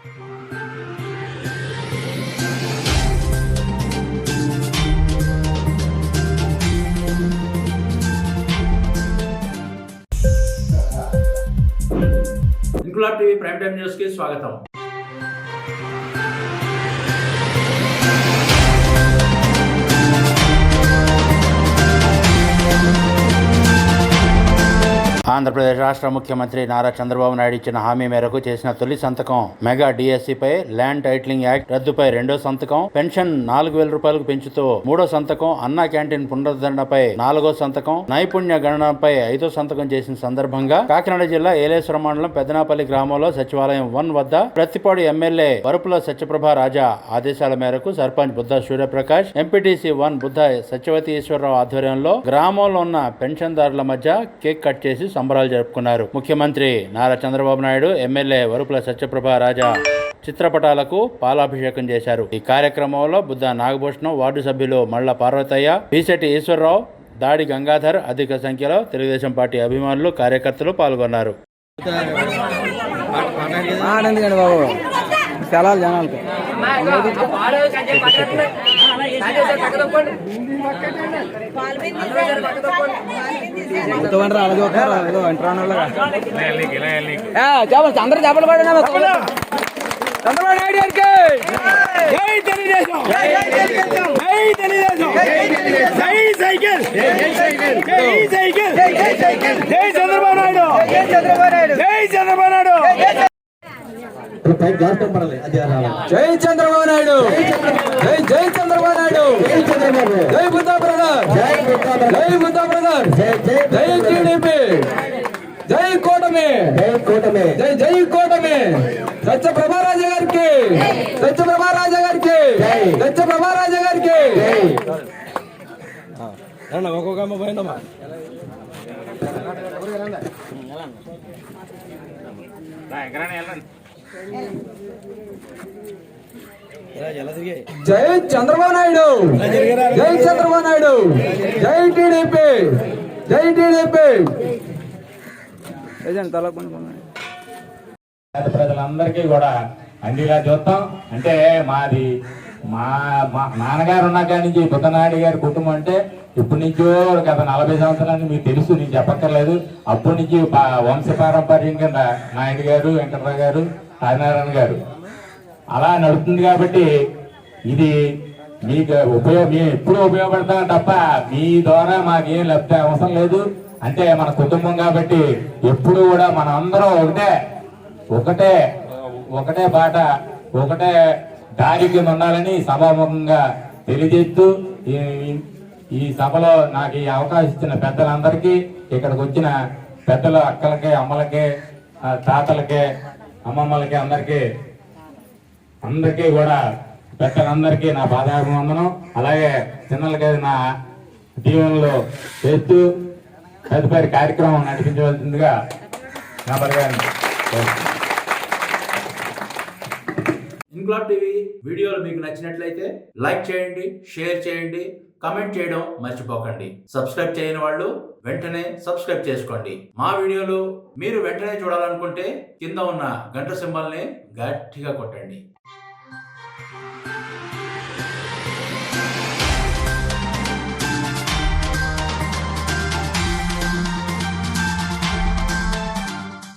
Inquilab TV prime time news కి స్వాగతం. ఆంధ్రప్రదేశ్ రాష్ట్ర ముఖ్యమంత్రి నారా చంద్రబాబు నాయుడు ఇచ్చిన హామీ మేరకు చేసిన తొలి సంతకం మెగా డిఎస్సిపై, ల్యాండ్ టైటిలింగ్ యాక్ట్ రద్దుపై రెండో సంతకం, పెన్షన్ 4,000 రూపాయలకు పెంచుతూ మూడో సంతకం, అన్నా క్యాంటీన్ పునరుద్ధరణపై 4వ సంతకం, నైపుణ్య గణనపై 5వ సంతకం చేసిన సందర్భంగా కాకినాడ జిల్లా ఏలేశ్వరం మండలం పెద్దనాపల్లి గ్రామంలో సచివాలయం 1 వద్ద ప్రత్తిపాడు ఎమ్మెల్యే వరుపుల సత్యప్రభ రాజా ఆదేశాల మేరకు సర్పంచ్ బుద్ధ సూర్యప్రకాష్, ఎంపీటీసీ 1 బుద్ధ సత్యవతి ఈశ్వరరావు ఆధ్వర్యంలో గ్రామంలో ఉన్న పెన్షన్దారుల మధ్య కేక్ కట్ చేసి సంబరాలు జరుపుకున్నారు. ముఖ్యమంత్రి నారా చంద్రబాబు నాయుడు, ఎమ్మెల్యే వరుపుల సత్యప్రభ రాజా చిత్రపటాలకు పాలాభిషేకం చేశారు. ఈ కార్యక్రమంలో బుద్ధ నాగభూషణం, వార్డు సభ్యులు మళ్ల పార్వతయ్య, పీసెటి ఈశ్వరరావు, దాడి గంగాధర్, అధిక సంఖ్యలో తెలుగుదేశం పార్టీ అభిమానులు, కార్యకర్తలు పాల్గొన్నారు. అందరూ చేపలు పడినా చంద్రబాబు నాయుడు గారికి జై తెలుగుదేశం, జై తెలుగుదేశం, జై సైకిల్, జై సైకిల్, జై చంద్రబాబు నాయుడు, జై చంద్రబాబు నాయుడు, జై చంద్రబాబు నాయుడు, జై చంద్రబాబు నాయుడు, జై బుద్ధ బ్రదర్, జై బుద్ధ బ్రదర్, జై టీడీపీ, జై కూటమి, జై జై కూటమి, సత్యప్రభారాజా గారికి, సత్యప్రభారాజా గారికి, సత్యప్రభారాజా గారికి. ఒక్కొక్క పోయిందమ్మా. జై చంద్రబాబు నాయుడు, జై చంద్రబాబు నాయుడు, జై టీడీపీ, జై టీడీపీ. ప్రజలందరికీ కూడా అందిలా చూస్తాం. అంటే మాది మా నాన్నగారు ఉన్న కాడి నుంచి బుద్ధనాయుడు గారి కుటుంబం అంటే ఇప్పటి నుంచో గత 40 సంవత్సరాలు మీకు తెలుసు, నేను చెప్పక్కర్లేదు. అప్పటి నుంచి వంశపారంపర్యం కింద నాయుడు గారు, వెంకటరావు గారు, ఆదినారాయణ గారు అలా నడుస్తుంది. కాబట్టి ఇది మీకు మేము ఎప్పుడు ఉపయోగపడతాం తప్ప మీ ద్వారా మాకేం లబ్ధి అవసరం లేదు. అంటే మన కుటుంబం కాబట్టి ఎప్పుడు కూడా మనం అందరం ఒకటే బాట, ఒకటే దారి కింద ఉండాలని సభాముఖంగా తెలియజేస్తూ ఈ సభలో నాకు ఈ అవకాశం ఇచ్చిన పెద్దలందరికీ, ఇక్కడికి వచ్చిన పెద్దలు, అక్కలకి, అమ్మలకి, తాతలకి, అమ్మమ్మలకి, అందరికీ కూడా పెద్దలందరికీ నా పాదాభివందనం. అలాగే చిన్నలకి నా దీవెనలు చేస్తూ తదుపరి కార్యక్రమం నడిపించవలసిందిగా నా పరిగారిని. ఇంక్లాబ్ టీవీ వీడియోలు మీకు నచ్చినట్లయితే లైక్ చేయండి, షేర్ చేయండి, కమెంట్ చేయడం మర్చిపోకండి. సబ్స్క్రైబ్ చేయని వాళ్ళు వెంటనే సబ్స్క్రైబ్ చేసుకోండి. మా వీడియోలు మీరు వెంటనే చూడాలనుకుంటే కింద ఉన్న గంట సింబల్ని గట్టిగా కొట్టండి.